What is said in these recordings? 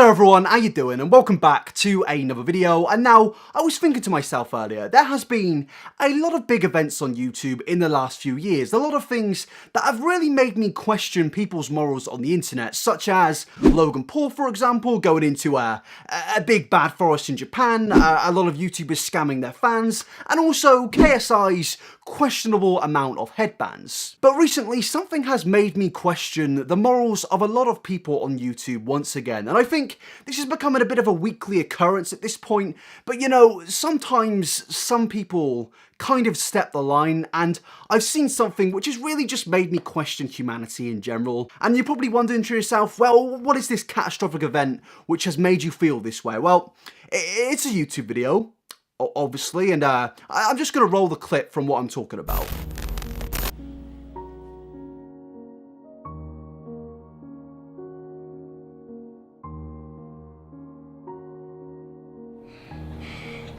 Hello everyone, how you doing? And welcome back to another video. And now, I was thinking to myself earlier, there has been a lot of big events on YouTube in the last few years. A lot of things that have really made me question people's morals on the internet, such as Logan Paul, for example, going into a big bad forest in Japan, a lot of YouTubers scamming their fans, and also KSI's questionable amount of headbands. But recently, something has made me question the morals of a lot of people on YouTube once again. And I think this is becoming a bit of a weekly occurrence at this point, but you know, sometimes some people kind of step the line, and I've seen something which has really just made me question humanity in general. And you're probably wondering to yourself, well, what is this catastrophic event which has made you feel this way? Well, it's a YouTube video, obviously, and I'm just going to roll the clip from what I'm talking about.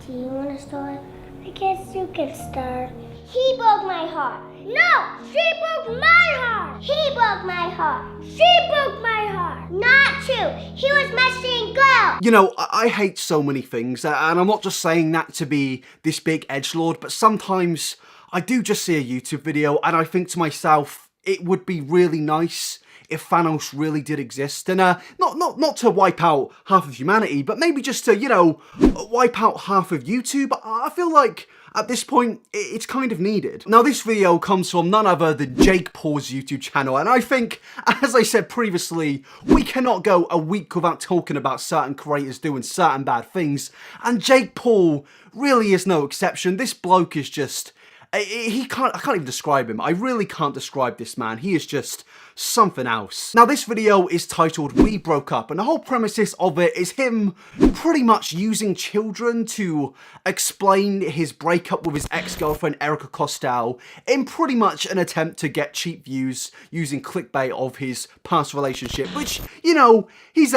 Do you want to start? I guess you can start. He broke my heart. No, she broke my heart. He broke my heart. She broke my heart. Not true. He was messaging girls. You know, I hate so many things, and I'm not just saying that to be this big edgelord, but sometimes I do just see a YouTube video and I think to myself, it would be really nice if Thanos really did exist, and not to wipe out half of humanity, but maybe just to, you know, wipe out half of YouTube. I feel like at this point, it's kind of needed. Now, this video comes from none other than Jake Paul's YouTube channel, and I think, as I said previously, we cannot go a week without talking about certain creators doing certain bad things, and Jake Paul really is no exception. This bloke is just... I can't even describe him. I really can't describe this man. He is just something else. Now, this video is titled We Broke Up, and the whole premises of it is him pretty much using children to explain his breakup with his ex-girlfriend Erika Costell in pretty much an attempt to get cheap views using clickbait of his past relationship, which, you know, he's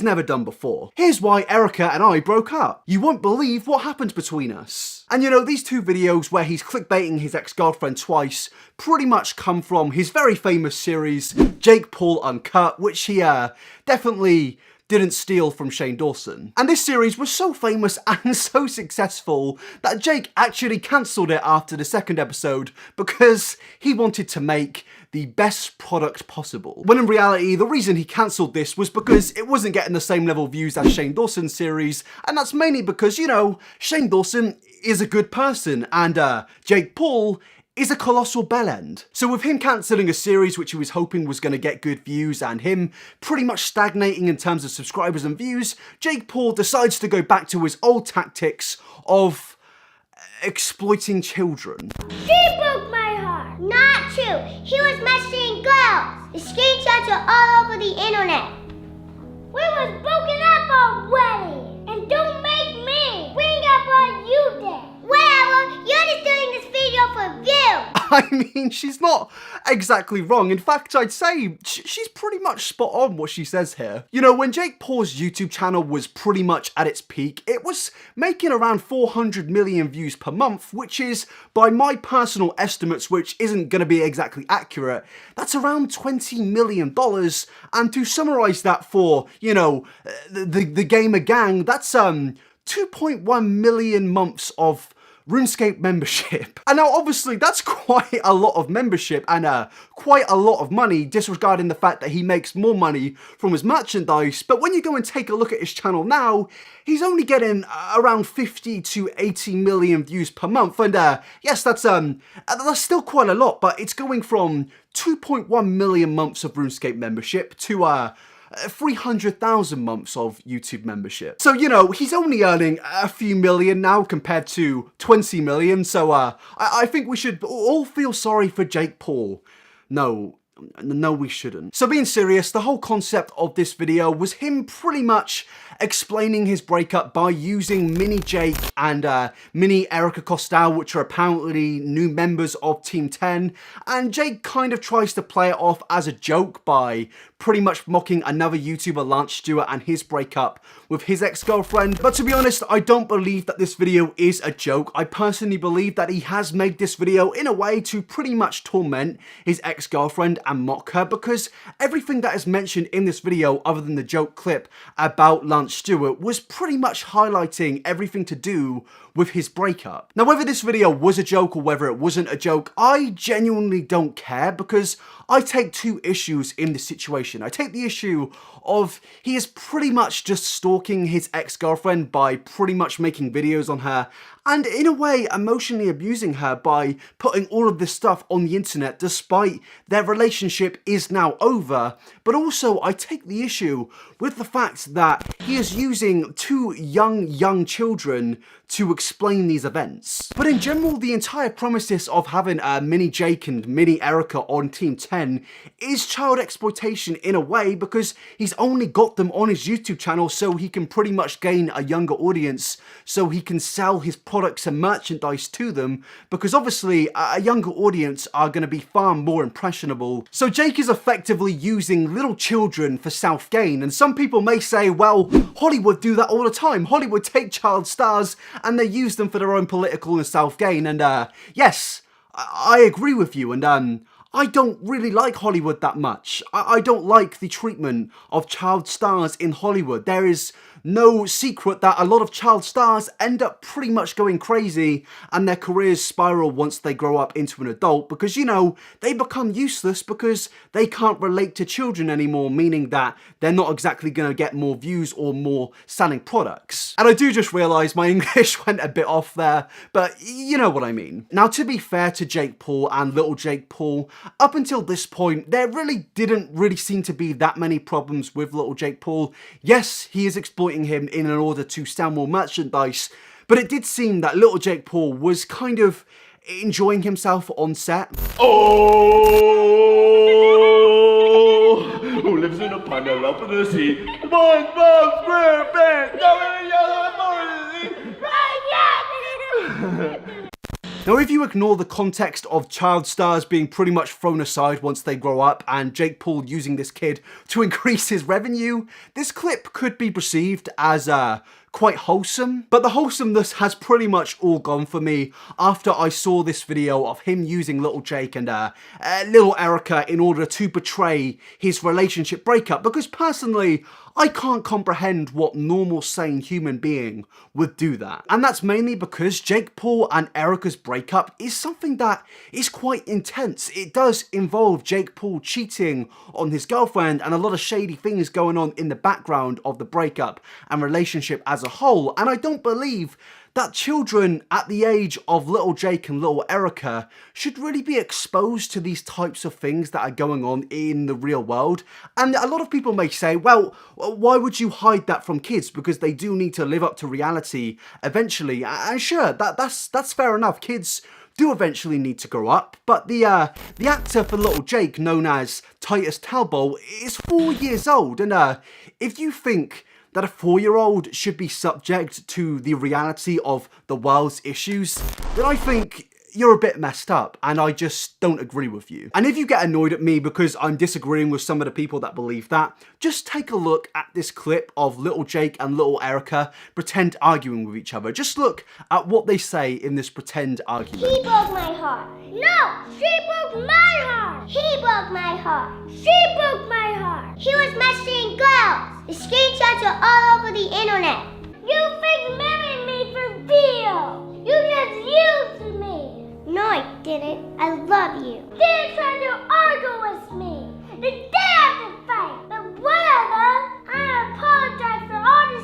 never done before. Here's why Erika and I broke up. You won't believe what happened between us. And you know, these two videos where he's clickbaiting his ex-girlfriend twice pretty much come from his very famous series, Jake Paul Uncut, which he definitely didn't steal from Shane Dawson. And this series was so famous and so successful that Jake actually cancelled it after the second episode because he wanted to make the best product possible. When in reality, the reason he cancelled this was because it wasn't getting the same level of views as Shane Dawson's series, and that's mainly because, you know, Shane Dawson is a good person, and Jake Paul is a colossal bellend. So with him cancelling a series which he was hoping was going to get good views and him pretty much stagnating in terms of subscribers and views, Jake Paul decides to go back to his old tactics of exploiting children. She broke my heart. Not true. He was messaging girls. The screenshots are all over the internet. We was broken up already. And don't make me bring up what you did. Whatever, you're just doing this video for views. I mean, she's not exactly wrong. In fact, I'd say she's pretty much spot on what she says here. You know, when Jake Paul's YouTube channel was pretty much at its peak, it was making around 400 million views per month, which is, by my personal estimates, which isn't going to be exactly accurate, that's around $20 million. And to summarize that for, you know, the gamer gang, that's 2.1 million months of RuneScape membership. And now obviously that's quite a lot of membership and quite a lot of money, disregarding the fact that he makes more money from his merchandise. But when you go and take a look at his channel now, he's only getting around 50 to 80 million views per month. And yes, that's still quite a lot, but it's going from 2.1 million months of RuneScape membership to 300,000 months of YouTube membership. So, you know, he's only earning a few million now compared to 20 million. So, I think we should all feel sorry for Jake Paul. No, we shouldn't. So being serious, the whole concept of this video was him pretty much explaining his breakup by using Mini Jake and Mini Erika Costell, which are apparently new members of Team 10, and Jake kind of tries to play it off as a joke by pretty much mocking another YouTuber, Lance Stewart, and his breakup with his ex-girlfriend. But to be honest, I don't believe that this video is a joke. I personally believe that he has made this video in a way to pretty much torment his ex-girlfriend and mock her, because everything that is mentioned in this video, other than the joke clip about Lance Stewart, was pretty much highlighting everything to do with his breakup. Now, whether this video was a joke or whether it wasn't a joke, I genuinely don't care, because I take two issues in this situation. I take the issue of he is pretty much just stalking his ex-girlfriend by pretty much making videos on her, and in a way emotionally abusing her by putting all of this stuff on the internet despite their relationship is now over. But also I take the issue with the fact that he is using two young children to explain these events. But in general, the entire premises of having Mini Jake and Mini Erica on Team 10 is child exploitation in a way, because he's only got them on his YouTube channel so he can pretty much gain a younger audience, so he can sell his products and merchandise to them, because obviously a younger audience are going to be far more impressionable. So Jake is effectively using little children for self-gain, and some people may say, well, Hollywood do that all the time. Hollywood take child stars and they use them for their own political and self-gain, and yes, I agree with you, and I don't really like Hollywood that much. I don't like the treatment of child stars in Hollywood. There is no secret that a lot of child stars end up pretty much going crazy and their careers spiral once they grow up into an adult, because, you know, they become useless because they can't relate to children anymore, meaning that they're not exactly going to get more views or more selling products. And I do just realise my English went a bit off there, but you know what I mean. Now, to be fair to Jake Paul and little Jake Paul, up until this point, there didn't really seem to be that many problems with little Jake Paul. Yes, he is exploiting him in order to sell more merchandise, but it did seem that little Jake Paul was kind of enjoying himself on set. Oh, who lives in a pond up in the sea? One small square peg, Now, if you ignore the context of child stars being pretty much thrown aside once they grow up and Jake Paul using this kid to increase his revenue, this clip could be perceived as quite wholesome, but the wholesomeness has pretty much all gone for me after I saw this video of him using little Jake and little Erica in order to portray his relationship breakup, because personally, I can't comprehend what normal sane human being would do that. And that's mainly because Jake Paul and Erica's breakup is something that is quite intense. It does involve Jake Paul cheating on his girlfriend and a lot of shady things going on in the background of the breakup and relationship as a whole. And I don't believe that children at the age of little Jake and little Erica should really be exposed to these types of things that are going on in the real world. And a lot of people may say, well, why would you hide that from kids? Because they do need to live up to reality eventually. And sure, that's fair enough. Kids do eventually need to grow up, but the actor for little Jake, known as Titus Talbot, is 4 years old, and if you think that a 4-year-old should be subject to the reality of the world's issues, then I think you're a bit messed up, and I just don't agree with you. And if you get annoyed at me because I'm disagreeing with some of the people that believe that, just take a look at this clip of little Jake and little Erica pretend arguing with each other. Just look at what they say in this pretend argument. He broke my heart. No, she broke my heart. He broke my heart. She broke my heart. He was messaging girls. The screenshots are all over the internet. You fake married me for real. You just used me. No, I didn't. I love you. They tried to argue with me. They did have to fight. But whatever. I apologize for all the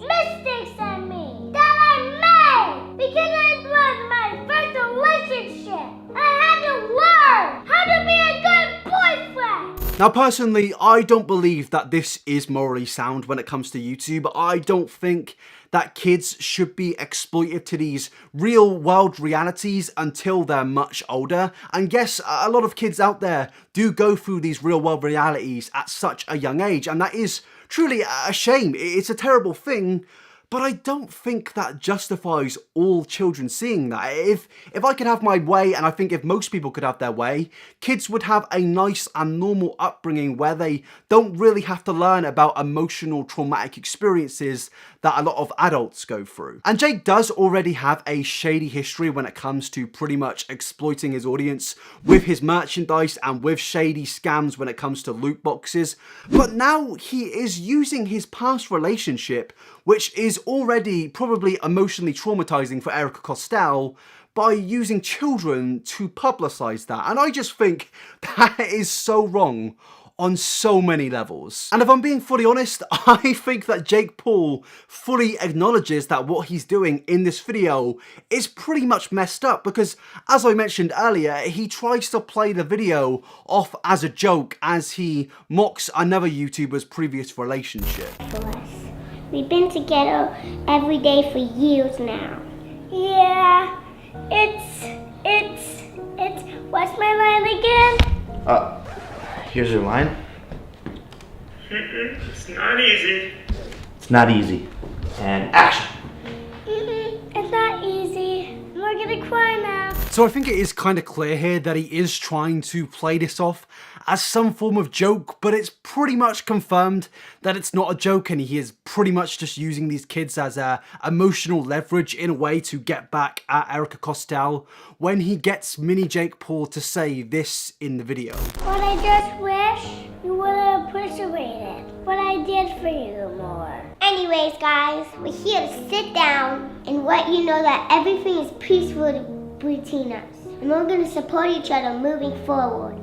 mistakes I made. That I made. Because it was my first relationship. I had to learn how to be a good boyfriend. Now, personally, I don't believe that this is morally sound when it comes to YouTube. I don't think that kids should be exploited to these real world realities until they're much older. And yes, a lot of kids out there do go through these real world realities at such a young age, and that is truly a shame. It's a terrible thing. But I don't think that justifies all children seeing that. If I could have my way, and I think if most people could have their way, kids would have a nice and normal upbringing where they don't really have to learn about emotional traumatic experiences that a lot of adults go through. And Jake does already have a shady history when it comes to pretty much exploiting his audience with his merchandise and with shady scams when it comes to loot boxes. But now he is using his past relationship, which is already probably emotionally traumatizing for Erika Costell, by using children to publicize that. And I just think that is so wrong on so many levels. And if I'm being fully honest, I think that Jake Paul fully acknowledges that what he's doing in this video is pretty much messed up, because as I mentioned earlier, he tries to play the video off as a joke as he mocks another YouTuber's previous relationship. We've been together every day for years now. Yeah, it's, what's my line again? Here's your line. It's not easy. It's not easy. And action. It's not easy. We're gonna cry now. So I think it is kind of clear here that he is trying to play this off as some form of joke, but it's pretty much confirmed that it's not a joke, and he is pretty much just using these kids as a emotional leverage in a way to get back at Erika Costell when he gets mini Jake Paul to say this in the video. But I just wish you would have appreciated what I did for you more. Anyways, guys, we're here to sit down and let you know that everything is peaceful between us, and we're gonna support each other moving forward.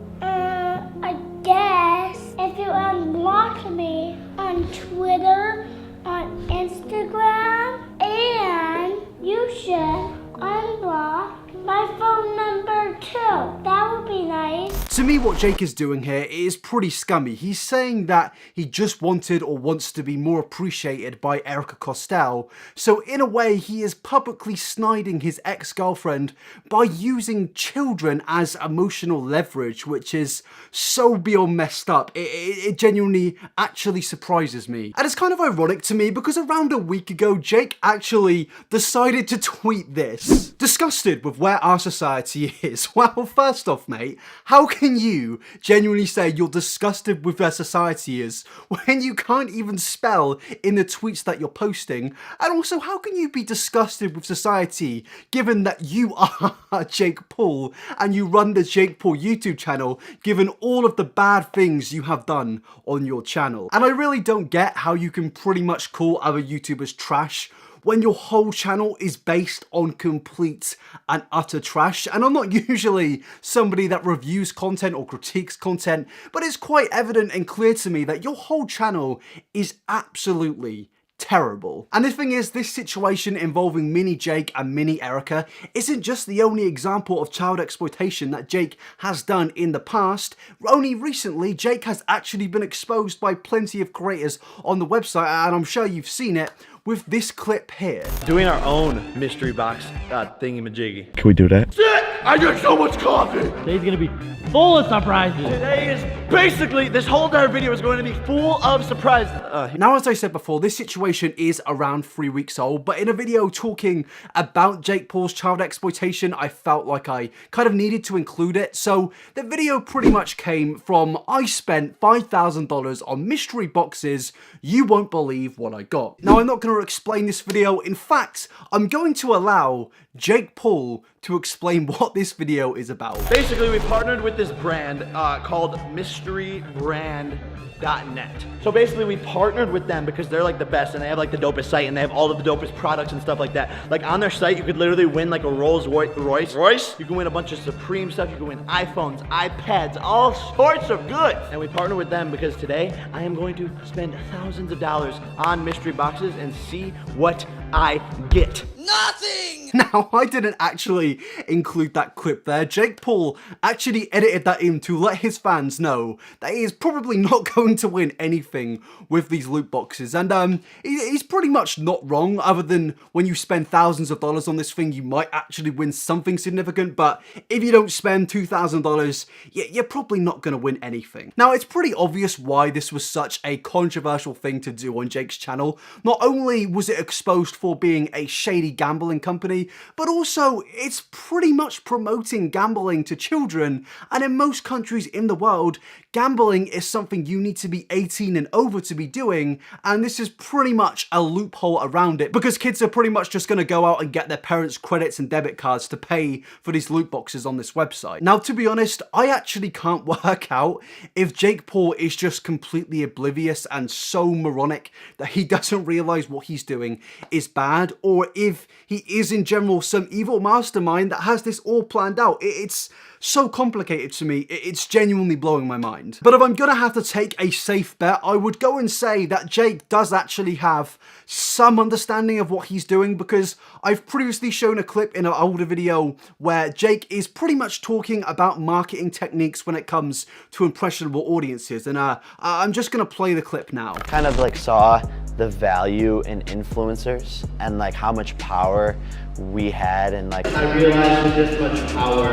I guess if you unblock me on Twitter, on Instagram, and you should unblock my phone number too. That would be nice. To me, what Jake is doing here is pretty scummy. He's saying that he just wanted or wants to be more appreciated by Erika Costell. So in a way, he is publicly sniding his ex-girlfriend by using children as emotional leverage, which is so beyond messed up. It genuinely actually surprises me. And it's kind of ironic to me because around a week ago, Jake actually decided to tweet this. Disgusted with where our society is. Well, first off, mate, how can you genuinely say you're disgusted with where society is when you can't even spell in the tweets that you're posting? And also, how can you be disgusted with society given that you are Jake Paul and you run the Jake Paul YouTube channel, given all of the bad things you have done on your channel? And I really don't get how you can pretty much call other YouTubers trash when your whole channel is based on complete and utter trash. And I'm not usually somebody that reviews content or critiques content, but it's quite evident and clear to me that your whole channel is absolutely terrible. And the thing is, this situation involving mini Jake and mini Erika isn't just the only example of child exploitation that Jake has done in the past. Only recently, Jake has actually been exposed by plenty of creators on the website, and I'm sure you've seen it, with this clip here. Doing our own mystery box thingy-majiggy. Can we do that? Shit! I drink so much coffee! Today's gonna be full of surprises. Today is basically, this whole entire video is going to be full of surprises. Now, as I said before, this situation is around 3 weeks old, but in a video talking about Jake Paul's child exploitation, I felt like I kind of needed to include it. So the video pretty much came from, I spent $5,000 on mystery boxes, you won't believe what I got. Now, I'm not going to explain this video. In fact, I'm going to allow Jake Paul to explain what this video is about. Basically, we partnered with this brand called mysterybrand.net. So basically, we partnered with them because they're like the best, and they have like the dopest site, and they have all of the dopest products and stuff like that. Like on their site, you could literally win like a Rolls Royce. You can win a bunch of Supreme stuff. You can win iPhones, iPads, all sorts of goods. And we partnered with them because today I am going to spend thousands of dollars on mystery boxes and see what I get. nothing! Now, I didn't actually include that clip there. Jake Paul actually edited that in to let his fans know that he is probably not going to win anything with these loot boxes. And he's pretty much not wrong, other than when you spend thousands of dollars on this thing, you might actually win something significant. But if you don't spend $2,000, you're probably not going to win anything. Now, it's pretty obvious why this was such a controversial thing to do on Jake's channel. Not only was it exposed for being a shady gambling company, but also it's pretty much promoting gambling to children. And in most countries in the world, gambling is something you need to be 18 and over to be doing, and this is pretty much a loophole around it, because kids are pretty much just going to go out and get their parents' credits and debit cards to pay for these loot boxes on this website. Now, to be honest, I actually can't work out if Jake Paul is just completely oblivious and so moronic that he doesn't realize what he's doing is bad, or if he is in general some evil mastermind that has this all planned out. It's so complicated to me, it's genuinely blowing my mind. But if I'm gonna have to take a safe bet, I would go and say that Jake does actually have some understanding of what he's doing, because I've previously shown a clip in an older video where Jake is pretty much talking about marketing techniques when it comes to impressionable audiences, and I'm just gonna play the clip now. Kind of like saw the value in influencers and like how much power we had, and like I realized with this much power,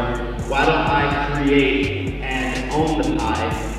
why don't I create and own the pie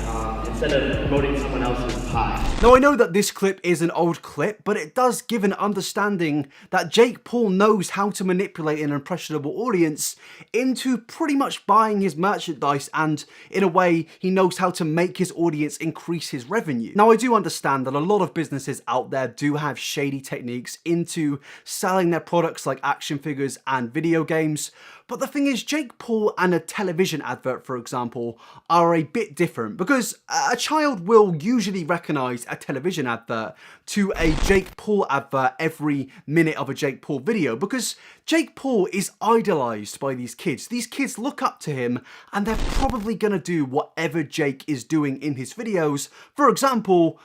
instead of promoting someone else's pie? Now, I know that this clip is an old clip, but it does give an understanding that Jake Paul knows how to manipulate an impressionable audience into pretty much buying his merchandise, and in a way, he knows how to make his audience increase his revenue. Now, I do understand that a lot of businesses out there do have shady techniques into selling their products like action figures and video games, but the thing is, Jake Paul and a television advert, for example, are a bit different, because a child will usually recognize a television advert to a Jake Paul advert every minute of a Jake Paul video, because Jake Paul is idolized by these kids. These kids look up to him, and they're probably gonna do whatever Jake is doing in his videos. For example,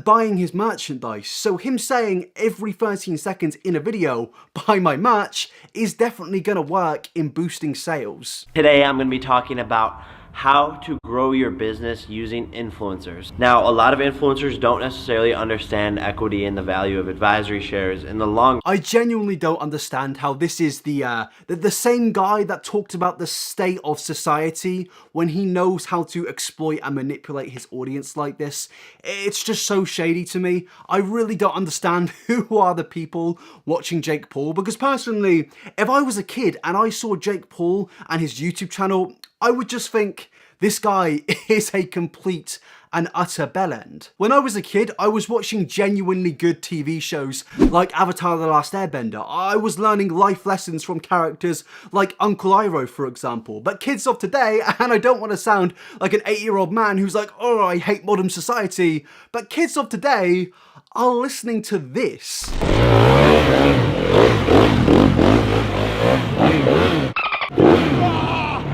buying his merchandise. So him saying every 13 seconds in a video, buy my merch, is definitely gonna work in boosting sales. today I'm going to be talking about how to grow your business using influencers. Now, a lot of influencers don't necessarily understand equity and the value of advisory shares in the long. I genuinely don't understand how this is the same guy that talked about the state of society when he knows how to exploit and manipulate his audience like this. It's just so shady to me. I really don't understand who are the people watching Jake Paul, because personally, if I was a kid and I saw Jake Paul and his YouTube channel, I would just think, this guy is a complete and utter bellend. When I was a kid, I was watching genuinely good TV shows like Avatar: The Last Airbender. I was learning life lessons from characters like Uncle Iroh, for example. But kids of today, and I don't want to sound like an 8-year-old man who's like, oh, I hate modern society, but kids of today are listening to this.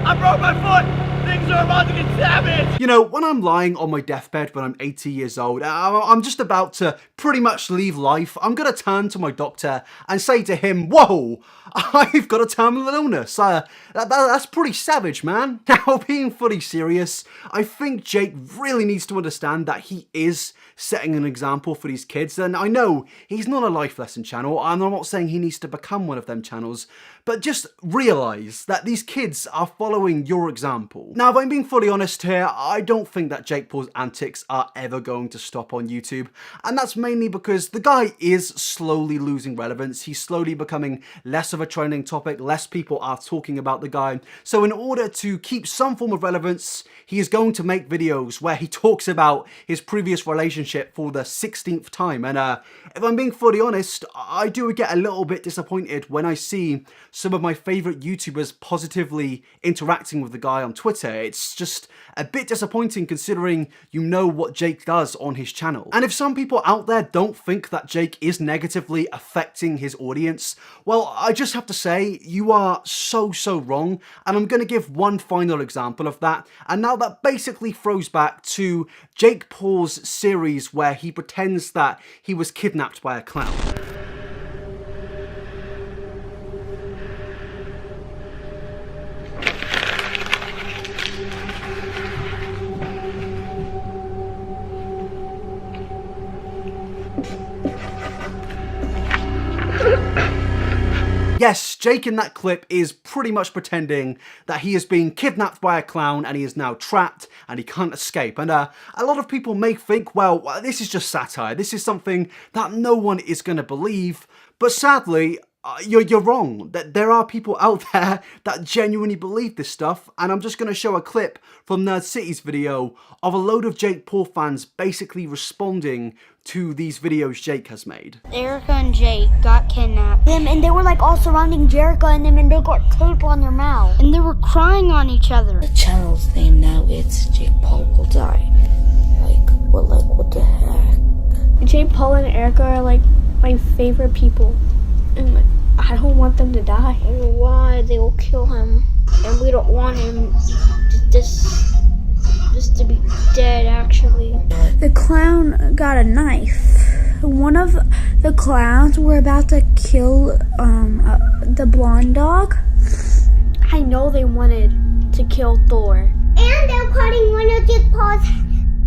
I broke my foot! Things are about to get savage! You know, when I'm lying on my deathbed when I'm 80 years old, I'm just about to pretty much leave life, I'm gonna turn to my doctor and say to him, whoa, I've got a terminal illness. That's pretty savage, man. Now, being fully serious, I think Jake really needs to understand that he is setting an example for these kids. And I know he's not a life lesson channel, and I'm not saying he needs to become one of them channels, but just realize that these kids are following your example. Now, if I'm being fully honest here, I don't think that Jake Paul's antics are ever going to stop on YouTube, and that's mainly because the guy is slowly losing relevance. He's slowly becoming less of a trending topic, less people are talking about the guy. So in order to keep some form of relevance, he is going to make videos where he talks about his previous relationship for the 16th time. And if I'm being fully honest, I do get a little bit disappointed when I see some of my favorite YouTubers positively interacting with the guy on Twitter. It's just a bit disappointing considering you know what Jake does on his channel. And if some people out there don't think that Jake is negatively affecting his audience, well, I just have to say, you are so wrong. And I'm going to give one final example of that. And now that basically throws back to Jake Paul's series where he pretends that he was kidnapped by a clown. Yes, Jake in that clip is pretty much pretending that he is being kidnapped by a clown and he is now trapped and he can't escape. And a lot of people may think, well, this is just satire. This is something that no one is going to believe. But sadly, you're wrong. That there are people out there that genuinely believe this stuff, and I'm just going to show a clip from Nerd City's video of a load of Jake Paul fans basically responding to these videos Jake has made. Erica and Jake got kidnapped. And they were like all surrounding Jerica and them, and they got tape on their mouth. And they were crying on each other. The channel's name now, it's Jake Paul Will Die. What the heck? Jake Paul and Erica are like my favorite people. And like, I don't want them to die. I don't know why they will kill him. And we don't want him just to be dead, actually. The clown got a knife. One of the clowns were about to kill the blonde dog. I know they wanted to kill Thor. And they're cutting one of Jake Paul's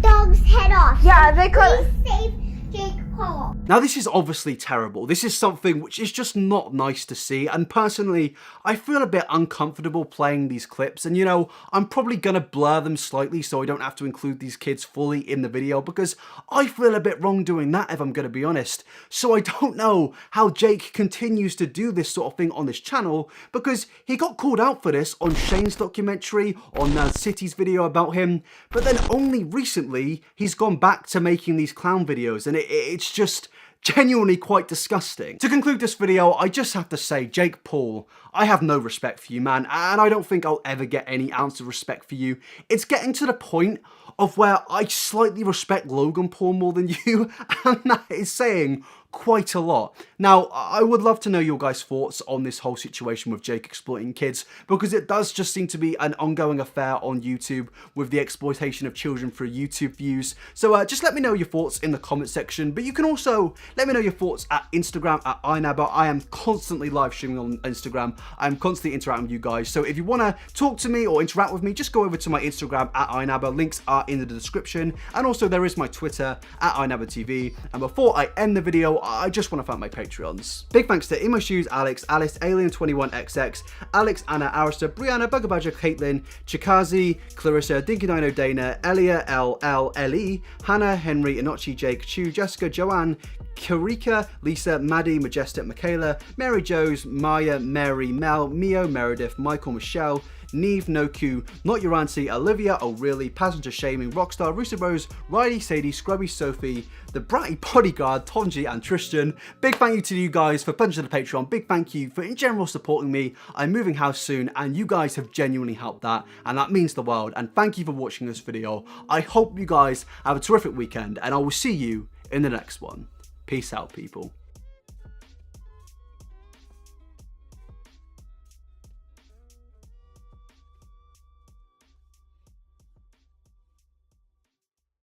dog's head off. Yeah, they could. Please save Jake Paul. Now this is obviously terrible. This is something which is just not nice to see, and personally I feel a bit uncomfortable playing these clips, and you know, I'm probably gonna blur them slightly so I don't have to include these kids fully in the video because I feel a bit wrong doing that, if I'm gonna be honest. So I don't know how Jake continues to do this sort of thing on this channel, because he got called out for this on Shane's documentary, on Nerd City's video about him, but then only recently he's gone back to making these clown videos, and it's just genuinely quite disgusting. To conclude this video, I just have to say, Jake Paul, I have no respect for you, man, and I don't think I'll ever get any ounce of respect for you. It's getting to the point of where I slightly respect Logan Paul more than you, and that is saying quite a lot. Now, I would love to know your guys' thoughts on this whole situation with Jake exploiting kids, because it does just seem to be an ongoing affair on YouTube with the exploitation of children through YouTube views. So just let me know your thoughts in the comment section, but you can also let me know your thoughts at Instagram at iNabber. I am constantly live streaming on Instagram. I'm constantly interacting with you guys. So if you want to talk to me or interact with me, just go over to my Instagram at iNabber. Links are in the description. And also there is my Twitter at iNabberTV. And before I end the video, I just want to thank my Patreons. Big thanks to In My Shoes, Alex, Alice, Alien21XX, Alex, Anna, Arista, Brianna, Bugger Badger, Caitlin, Chikazi, Clarissa, Dinky Dino, Dana, Elia, L.E., Hannah, Henry, Inochi, Jake, Chu, Jessica, Joanne, Karika, Lisa, Maddie, Majestic, Michaela, Mary Joes, Maya, Mary, Mel, Mio, Meredith, Michael, Michelle, Neve, Noku, Not Your Auntie, Olivia, Oh Really, Passenger Shaming, Rockstar, Rooster Bros, Riley, Sadie, Scrubby, Sophie, The Bratty Bodyguard, Tonji, and Tristan. Big thank you to you guys for punching to the Patreon. Big thank you for in general supporting me. I'm moving house soon, and you guys have genuinely helped that, and that means the world. And thank you for watching this video. I hope you guys have a terrific weekend, and I will see you in the next one. Peace out, people.